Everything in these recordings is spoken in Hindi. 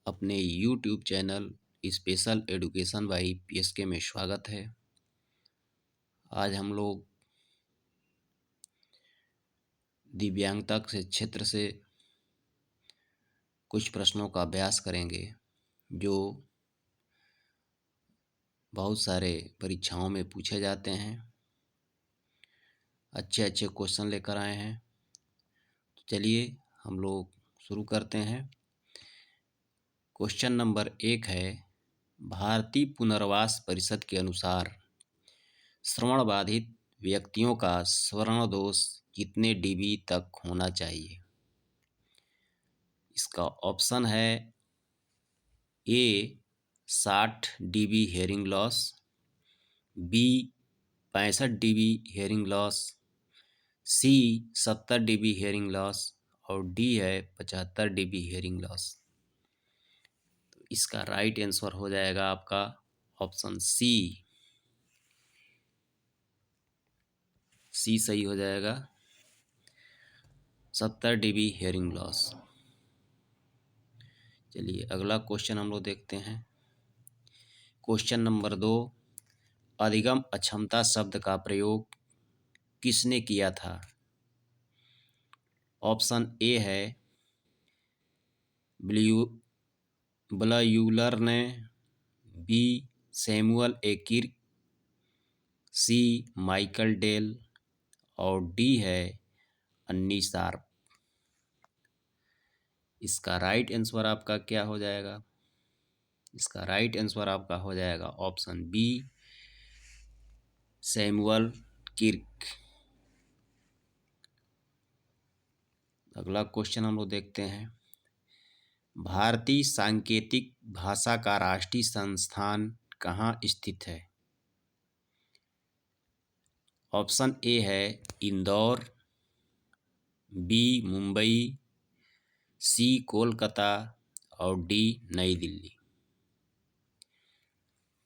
अपने YouTube channel special education by PSK में स्वागत है। आज हम लोग दिव्यांगता के क्षेत्र से कुछ प्रश्नों का अभ्यास करेंगे जो बहुत सारे परीक्षाओं में पूछे जाते हैं। अच्छे अच्छे क्वेश्चन लेकर आए हैं। तो चलिए हम लोग शुरू करते हैं। क्वेश्चन नंबर 1 है, भारतीय पुनर्वास परिषद के अनुसार श्रवण बाधित व्यक्तियों का श्रवण दोष कितने डीबी तक होना चाहिए? इसका ऑप्शन है A 60 DB hearing loss, B 65 DB hearing loss, C 70 DB hearing loss और डी है 75 डीबी हेयरिंग लॉस। तो इसका राइट आंसर हो जाएगा आपका ऑप्शन सी सही हो जाएगा, 70 डीबी हेयरिंग लॉस। चलिए अगला क्वेश्चन हम लोग देखते हैं। क्वेश्चन नंबर 2, अधिगम अक्षमता शब्द का प्रयोग किसने किया था? ऑप्शन ए है ब्लायूलर ने, B Samuel A Kirk, C Michael Dell और डी है अन्नी शार्प। इसका राइट आंसर आपका क्या हो जाएगा? इसका राइट आंसर आपका हो जाएगा ऑप्शन बी सैमुअल किर्क। अगला क्वेश्चन हम लोग देखते हैं। भारतीय सांकेतिक भाषा का राष्ट्रीय संस्थान कहाँ स्थित है? ऑप्शन ए है इंदौर, बी मुंबई, सी कोलकाता और डी नई दिल्ली।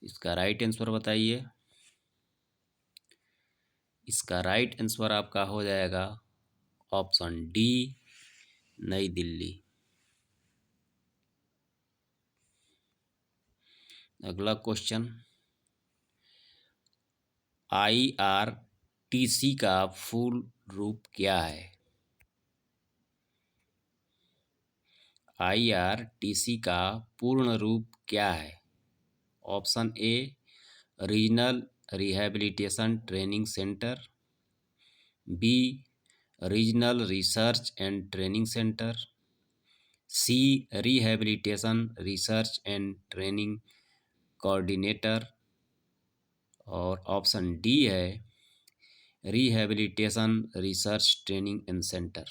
इसका राइट आंसर बताइए। इसका राइट आंसर आपका हो जाएगा ऑप्शन डी नई दिल्ली। अगला क्वेश्चन, IRTC का फुल रूप क्या है? IRTC का पूर्ण रूप क्या है? Option A regional rehabilitation training centre, B regional research and training centre, C rehabilitation research and training coordinator और ऑप्शन डी है rehabilitation research training and centre.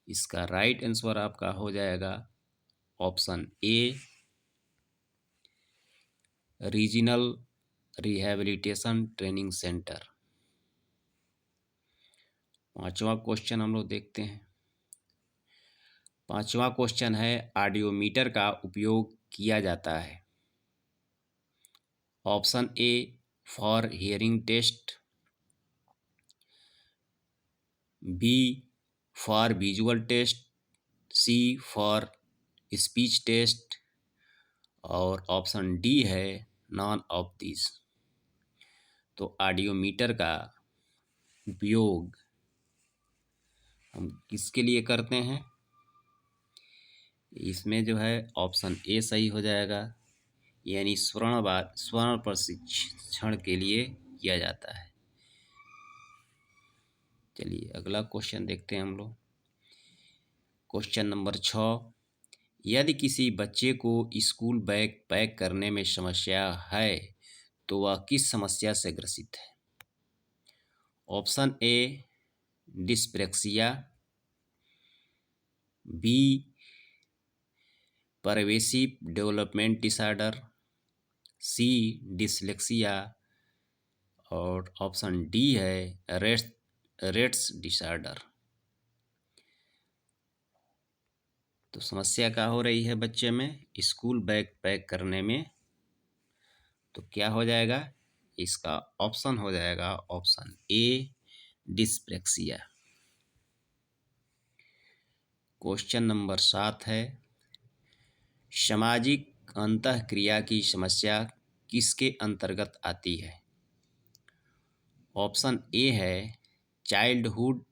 इसका राइट आंसर आपका हो जाएगा option A regional rehabilitation training centre. पांचवा क्वेश्चन हम लोग देखते हैं। पांचवा क्वेश्चन है, ऑडियोमीटर का उपयोग किया जाता है। Option A for hearing test, B for visual test, C for speech test और ऑप्शन डी है नॉन ऑफ दिस। तो ऑडियोमीटर का उपयोग हम किसके लिए करते हैं? इसमें जो है ऑप्शन ए सही हो जाएगा, यानी स्वर्ण प्रशिक्षण के लिए किया जाता है। चलिए अगला क्वेश्चन देखते हैं हम लोग। क्वेश्चन नंबर 6, यदि किसी बच्चे को स्कूल बैग पैक करने में समस्या है तो वह किस समस्या से ग्रसित है? Option A dyspraxia, B pervasive development disorder, C dyslexia और ऑप्शन डी है रेट्स डिसऑर्डर। तो समस्या क्या हो रही है बच्चे में स्कूल बैग पैक करने में? तो क्या हो जाएगा? इसका ऑप्शन हो जाएगा option A dyspraxia. Question number 7 है, सामाजिक अंतःक्रिया की समस्या किसके अंतर्गत आती है? ऑप्शन ए है childhood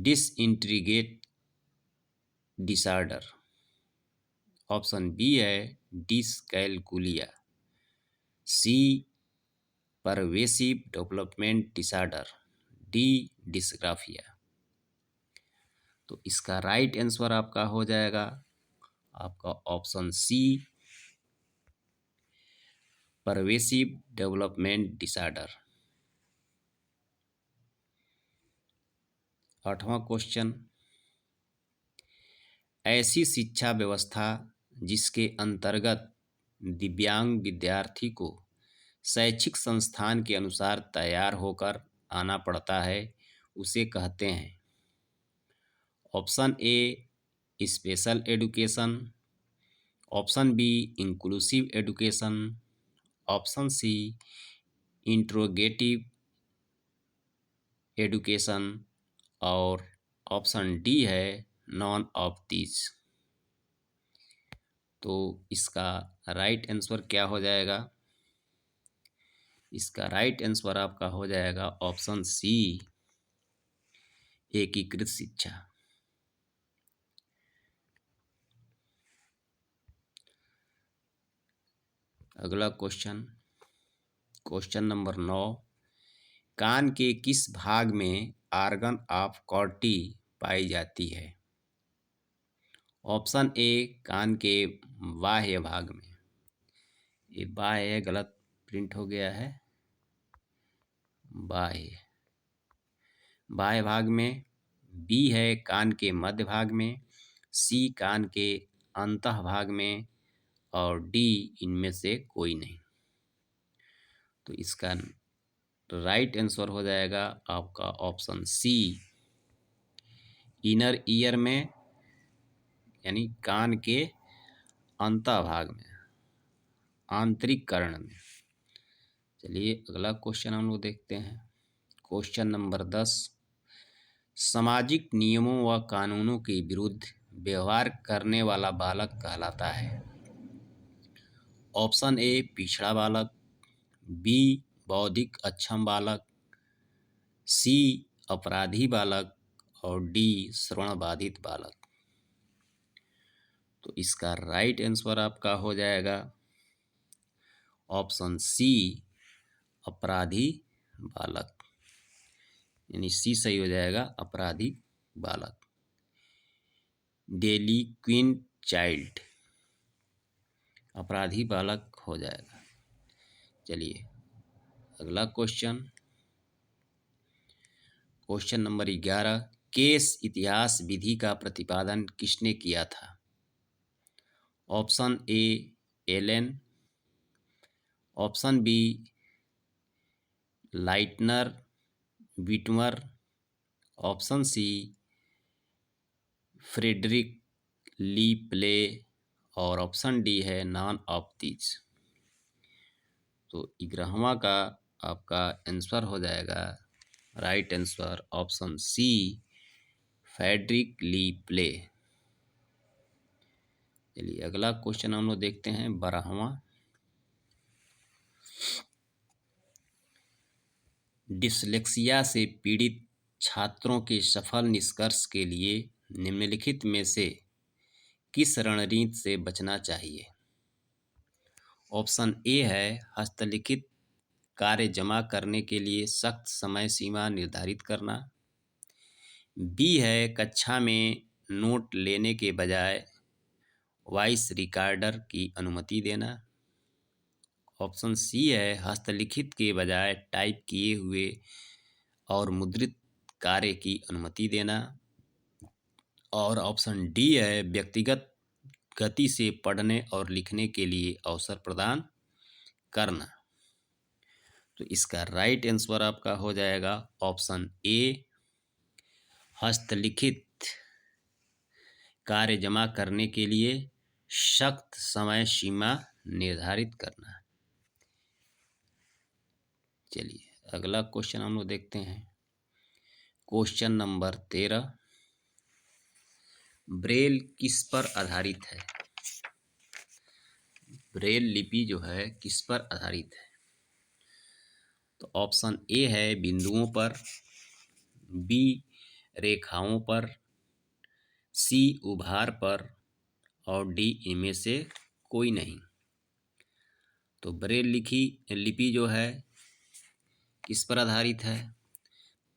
disintegrate disorder. Option B है dyscalculia. C pervasive development disorder. D dysgraphia. तो इसका राइट आंसर आपका हो जाएगा आपका option C pervasive development disorder. 8वां क्वेश्चन, ऐसी शिक्षा व्यवस्था जिसके अंतर्गत दिव्यांग विद्यार्थी को शैक्षिक संस्थान के अनुसार तैयार होकर आना पड़ता है उसे कहते हैं? Option A special education. Option B inclusive education. Option C integrative education और ऑप्शन डी है नॉन ऑफ दीज। तो इसका राइट आंसर क्या हो जाएगा? इसका राइट आंसर आपका हो जाएगा ऑप्शन सी एकीकृत शिक्षा। अगला क्वेश्चन, क्वेश्चन नंबर 9, कान के किस भाग में आर्गन ऑफ कॉर्टी पाई जाती है? ऑप्शन ए कान के बाह्य भाग में। ये बाह्य है, गलत प्रिंट हो गया है। बाह्य बाह्य भाग में। बी है कान के मध्य भाग में। सी कान के अंतः भाग में और डी इनमें से कोई नहीं। तो इसका राइट आंसर हो जाएगा आपका ऑप्शन सी इनर ईयर में, यानी कान के अंतः भाग में, आंतरिक कर्ण में। चलिए अगला क्वेश्चन हम लोग देखते हैं। क्वेश्चन नंबर 10, सामाजिक नियमों व कानूनों के विरुद्ध व्यवहार करने वाला बालक कहलाता है? ऑप्शन ए पिछड़ा बालक। बी बौद्धिक अक्षम बालक। सी अपराधी बालक और डी श्रवण बाधित बालक। तो इसका राइट आंसर आपका हो जाएगा ऑप्शन सी अपराधी बालक, यानी सी सही हो जाएगा अपराधी बालक, डेलिक्विंट चाइल्ड, अपराधी बालक हो जाएगा। चलिए अगला क्वेश्चन, क्वेश्चन नंबर 11, केस इतिहास विधि का प्रतिपादन किसने किया था? Option A Allen. Option B Lightner Witmer. Option C Frederic Le Play और ऑप्शन डी है नॉन ऑफ दीज। तो 11वां का आपका आंसर हो जाएगा right answer option C Frederic Le Play. चलिए अगला क्वेश्चन हम लोग देखते हैं 12वां, डिसलेक्सिया से पीड़ित छात्रों के सफल निष्कर्ष के लिए निम्नलिखित में से किस रणनीति से बचना चाहिए? ऑप्शन ए है हस्तलिखित कार्य जमा करने के लिए सख्त समय सीमा निर्धारित करना। बी है कक्षा में नोट लेने के बजाय वॉइस रिकॉर्डर की अनुमति देना। ऑप्शन सी है हस्तलिखित के बजाय टाइप किए हुए और मुद्रित कार्य की अनुमति देना। और ऑप्शन डी है व्यक्तिगत गति से पढ़ने और लिखने के लिए अवसर प्रदान करना। तो इसका राइट आंसर आपका हो जाएगा ऑप्शन ए हस्तलिखित कार्य जमा करने के लिए सख्त समय सीमा निर्धारित करना। चलिए अगला क्वेश्चन हम लोग देखते हैं। क्वेश्चन नंबर 13, ब्रेल किस पर आधारित है? ब्रेल लिपि जो है किस पर आधारित है? तो ऑप्शन ए है बिंदुओं पर, बी रेखाओं पर, सी उभार पर और डी इनमें से कोई नहीं। तो ब्रेल लिपि जो है किस पर आधारित है?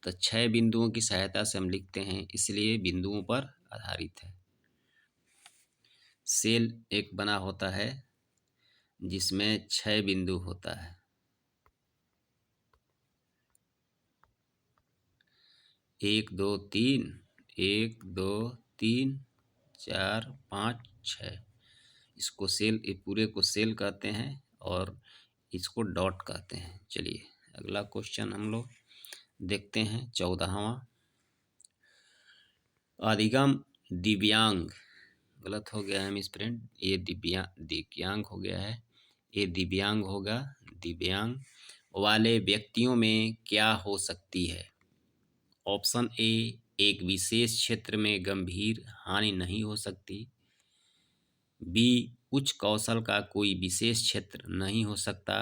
तो 6 बिंदुओं की सहायता से हम लिखते हैं, इसलिए बिंदुओं पर आधारित है। सेल एक बना होता है जिसमें 6 बिंदु होता है। 1 2 3, 1 2 3 4 5 6, इसको सेल, पूरे को सेल कहते हैं और इसको डॉट कहते हैं। चलिए अगला क्वेश्चन हम लोग देखते हैं 14वां। अधिगम दिव्यांग, गलत हो गया है मिस फ्रेंड, ये दिव्यांग हो गया है, ये दिव्यांग होगा। दिव्यांग वाले व्यक्तियों में क्या हो सकती है? ऑप्शन ए एक विशेष क्षेत्र में गंभीर हानि नहीं हो सकती, बी उच्च कौशल का कोई विशेष क्षेत्र नहीं हो सकता,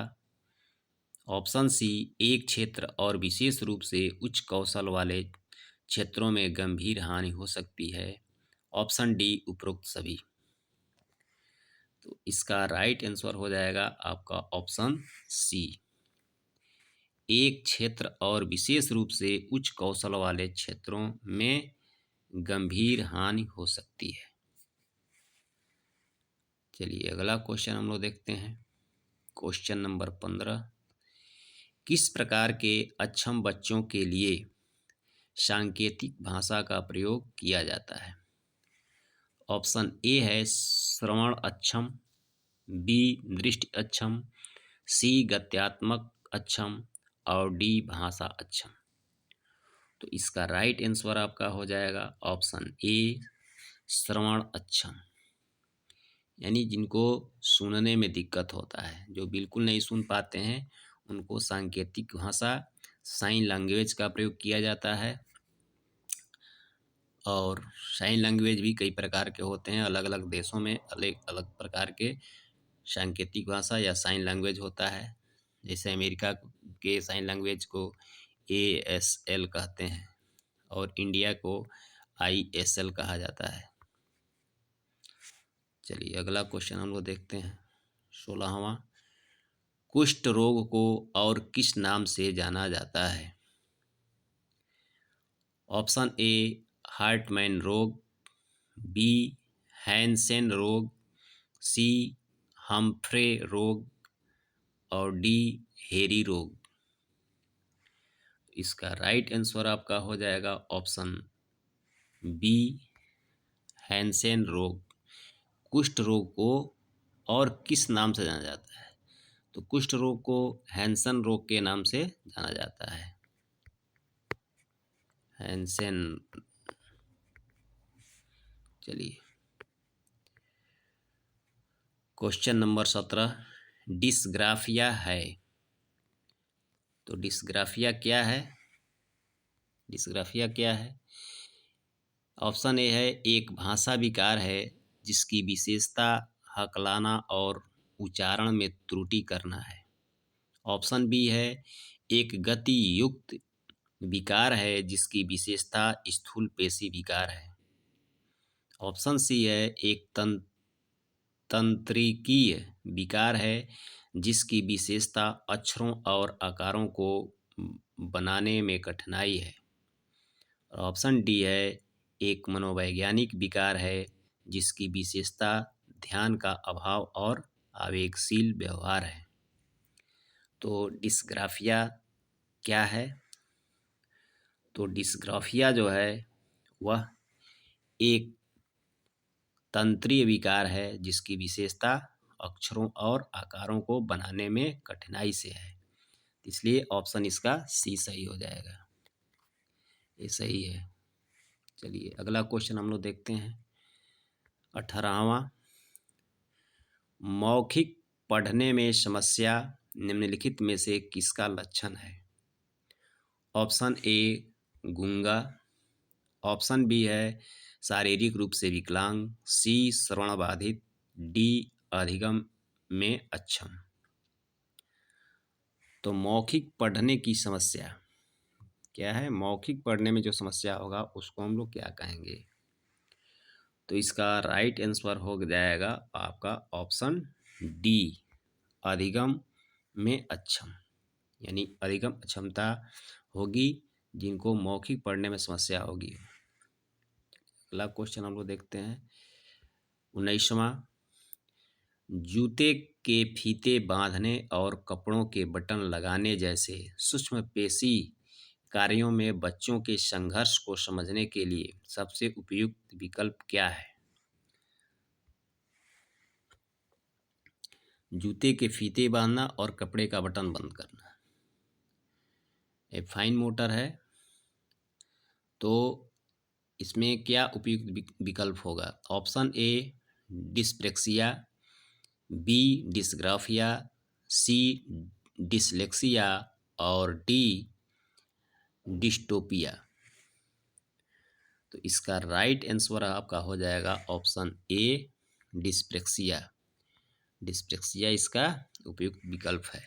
ऑप्शन सी एक क्षेत्र और विशेष रूप से उच्च कौशल वाले क्षेत्रों में गंभीर हानि हो सकती है, ऑप्शन डी उपरोक्त सभी। तो इसका राइट आंसर हो जाएगा आपका ऑप्शन सी, एक क्षेत्र और विशेष रूप से उच्च कौशल वाले क्षेत्रों में गंभीर हानि हो सकती है। चलिए अगला क्वेश्चन हम लोग देखते हैं, क्वेश्चन नंबर 15। किस प्रकार के अक्षम बच्चों के लिए सांकेतिक भाषा का प्रयोग किया जाता है? ऑप्शन ए है श्रवण अक्षम, बी दृष्टि अक्षम, सी गत्यात्मक अक्षम और डी भाषा अक्षम। तो इसका राइट आंसर आपका हो जाएगा ऑप्शन ए श्रवण अक्षम, यानी जिनको सुनने में दिक्कत होता है, जो बिल्कुल नहीं सुन पाते हैं, उनको सांकेतिक भाषा साइन लैंग्वेज का प्रयोग किया जाता है। और साइन लैंग्वेज भी कई प्रकार के होते हैं, अलग अलग देशों में अलग अलग प्रकार के सांकेतिक भाषा या साइन लैंग्वेज होता है। जैसे अमेरिका के साइन लैंग्वेज को ASL कहते हैं और इंडिया को ISL कहा जाता है। चलिए अगला क्वेश्चन हम लोग देखते हैं 16वां। कुष्ठ रोग को और किस नाम से जाना जाता है? ऑप्शन ए हार्टमैन रोग, बी हैंसेन रोग, सी हम्फ्रे रोग और डी हेरी रोग। इसका राइट आंसर आपका हो जाएगा ऑप्शन बी हैंसेन रोग। कुष्ठ रोग को और किस नाम से जाना जाता है? तो कुष्ठ रोग को हैंसन रोग के नाम से जाना जाता है, हैंसेन। चलिए क्वेश्चन नंबर 17। डिस्ग्राफिया है, तो डिस्ग्राफिया क्या है? डिस्ग्राफिया क्या है? ऑप्शन ए है एक भाषा विकार है जिसकी विशेषता हकलाना और उच्चारण में त्रुटि करना है, ऑप्शन बी है एक गति युक्त विकार है जिसकी विशेषता स्थूल पेशी विकार है, ऑप्शन सी है एक तंत्रिकीय विकार है जिसकी विशेषता अक्षरों और आकारों को बनाने में कठिनाई है, और ऑप्शन डी है एक मनोवैज्ञानिक विकार है जिसकी विशेषता ध्यान का अभाव और आवेगशील व्यवहार है। तो डिस्ग्राफिया क्या है? तो डिस्ग्राफिया जो है वह एक तंत्रीय विकार है जिसकी विशेषता अक्षरों और आकारों को बनाने में कठिनाई से है, इसलिए ऑप्शन इसका सी सही हो जाएगा, ये सही है। चलिए अगला क्वेश्चन हम लोग देखते हैं 18वां। मौखिक पढ़ने में समस्या निम्नलिखित में से किसका लक्षण है? ऑप्शन ए गूंगा, ऑप्शन बी है शारीरिक रूप से विकलांग, सी श्रवण बाधित, डी अधिगम में अक्षम। तो मौखिक पढ़ने की समस्या क्या है? मौखिक पढ़ने में जो समस्या होगा उसको हम लोग क्या कहेंगे? तो इसका राइट आंसर हो जाएगा आपका ऑप्शन डी, अधिगम में अक्षम। यानी अधिगम अक्षमता होगी जिनको मौखिक पढ़ने में समस्या होगी। अगला क्वेश्चन हम लोग देखते हैं 19वां, जूते के फीते बांधने और कपड़ों के बटन लगाने जैसे सूक्ष्म पेशी कार्यों में बच्चों के संघर्ष को समझने के लिए सबसे उपयुक्त विकल्प क्या है? जूते के फीते बांधना और कपड़े का बटन बंद करना। ये फाइन मोटर है, तो इसमें क्या उपयुक्त विकल्प होगा? Option A dyspraxia, B dysgraphia, C dyslexia और डी डिस्टोपिया। तो इसका राइट आंसर आपका हो जाएगा ऑप्शन ए डिस्प्रेक्सिया। डिस्प्रेक्सिया इसका उपयुक्त विकल्प है।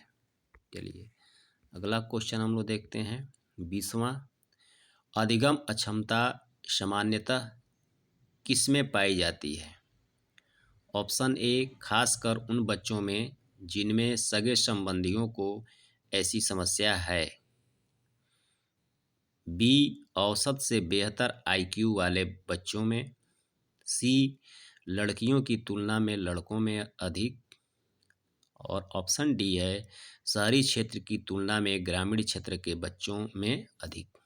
चलिए अगला क्वेश्चन हम लोग देखते हैं 20वां, अधिगम अक्षमता सामान्यतः किसमें पाई जाती है? ऑप्शन ए खासकर उन बच्चों में जिनमें सगे संबंधियों को ऐसी समस्या है, बी औसत से बेहतर आईक्यू वाले बच्चों में, सी लड़कियों की तुलना में लड़कों में अधिक, और ऑप्शन डी है शहरी क्षेत्र की तुलना में ग्रामीण क्षेत्र के बच्चों में अधिक।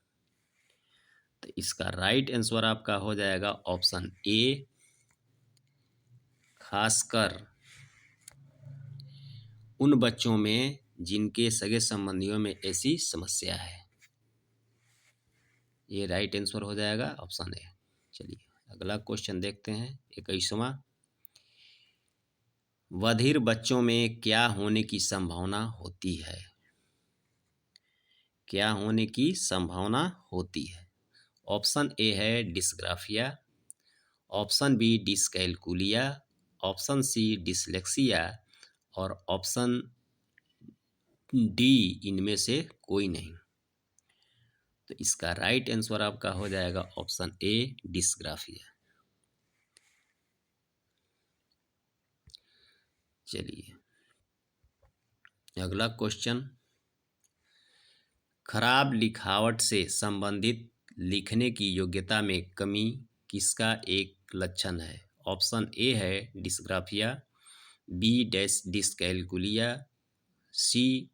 तो इसका राइट आंसर आपका हो जाएगा ऑप्शन ए खासकर उन बच्चों में जिनके सगे संबंधियों में ऐसी समस्या है। ये राइट आंसर हो जाएगा ऑप्शन ए। चलिए अगला क्वेश्चन देखते हैं 21वां, बधिर बच्चों में क्या होने की संभावना होती है? क्या होने की संभावना होती है? ऑप्शन ए है dysgraphia, option B dyscalculia, option C dyslexia और ऑप्शन डी इनमें से कोई नहीं। तो इसका राइट आंसर आपका हो जाएगा ऑप्शन ए डिस्ग्राफिया। चलिए अगला क्वेश्चन, खराब लिखावट से संबंधित लिखने की योग्यता में कमी किसका एक लक्षण है? ऑप्शन ए है डिस्ग्राफिया, बी डिसकैलकुलिया, सी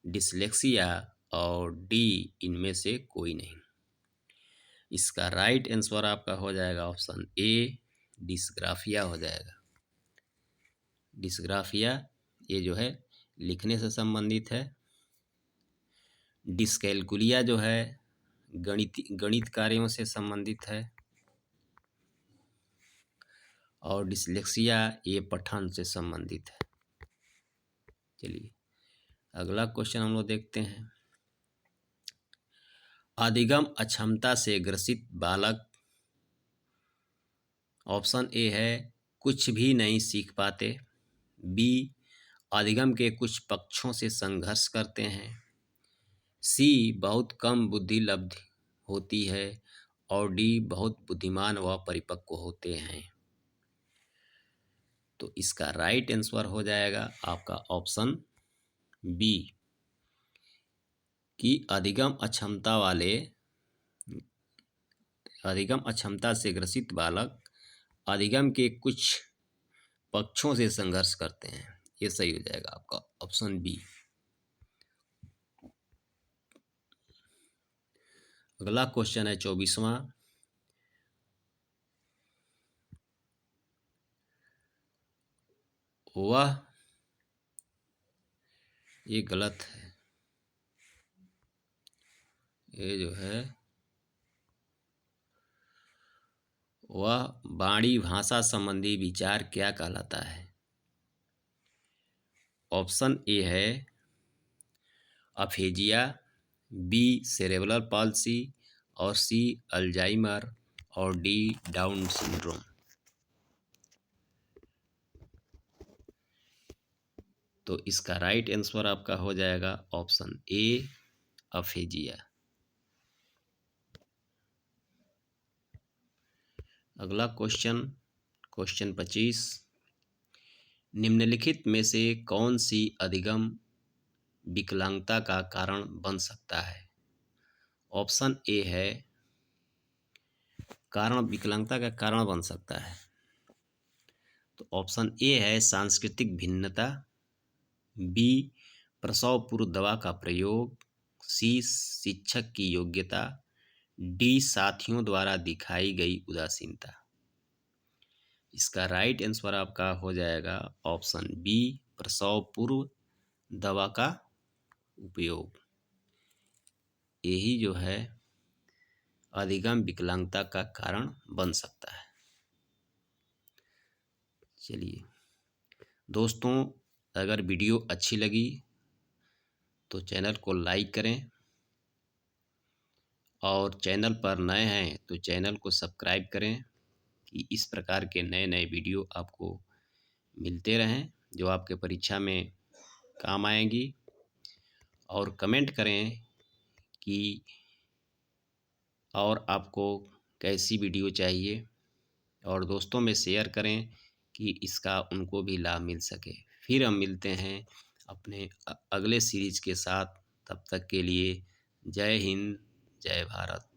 डिसलेक्सिया और डी इनमें से कोई नहीं। इसका राइट आंसर आपका हो जाएगा ऑप्शन ए डिस्ग्राफिया हो जाएगा। डिस्ग्राफिया ये जो है लिखने से संबंधित है, डिसकैलकुलिया जो है गणित कार्यों से संबंधित है और डिसलेक्सिया ये पठन से संबंधित है। चलिए अगला क्वेश्चन हम लोग देखते हैं, अधिगम अक्षमता से ग्रसित बालक, ऑप्शन ए है कुछ भी नहीं सीख पाते, बी अधिगम के कुछ पक्षों से संघर्ष करते हैं, सी बहुत कम बुद्धि लब्ध होती है और डी बहुत बुद्धिमान व परिपक्व होते हैं। तो इसका राइट आंसर हो जाएगा आपका ऑप्शन बी कि अधिगम अक्षमता से ग्रसित बालक अधिगम के कुछ पक्षों से संघर्ष करते हैं। ये सही हो जाएगा आपका ऑप्शन बी। अगला क्वेश्चन है 24वां, वह, ये गलत है, ये जो है वह वाणी भाषा संबंधी विचार क्या कहलाता है? ऑप्शन ए है अफेजिया, बी सेरेब्रल पाल्सी और सी अल्जाइमर और डी डाउन सिंड्रोम। तो इसका राइट आंसर आपका हो जाएगा ऑप्शन ए, अफेजिया। अगला क्वेश्चन, क्वेश्चन 25, निम्नलिखित में से कौन सी अधिगम विकलांगता का कारण बन सकता है? ऑप्शन ए है कारण विकलांगता का कारण बन सकता है, तो ऑप्शन ए है सांस्कृतिक भिन्नता, बी प्रसव पूर्व दवा का प्रयोग, सी शिक्षक की योग्यता, डी साथियों द्वारा दिखाई गई उदासीनता। इसका राइट आंसर आपका हो जाएगा ऑप्शन बी, प्रसव पूर्व दवा का उपयोग। यही जो है अधिगम विकलांगता का कारण बन सकता है। चलिए दोस्तों, अगर वीडियो अच्छी लगी तो चैनल को लाइक करें, और चैनल पर नए हैं तो चैनल को सब्सक्राइब करें कि इस प्रकार के नए नए वीडियो आपको मिलते रहें जो आपके परीक्षा में काम आएंगी। और कमेंट करें कि और आपको कैसी वीडियो चाहिए, और दोस्तों में शेयर करें कि इसका उनको भी लाभ मिल सके। फिर हम मिलते हैं अपने अगले सीरीज के साथ। तब तक के लिए जय हिंद, जय भारत।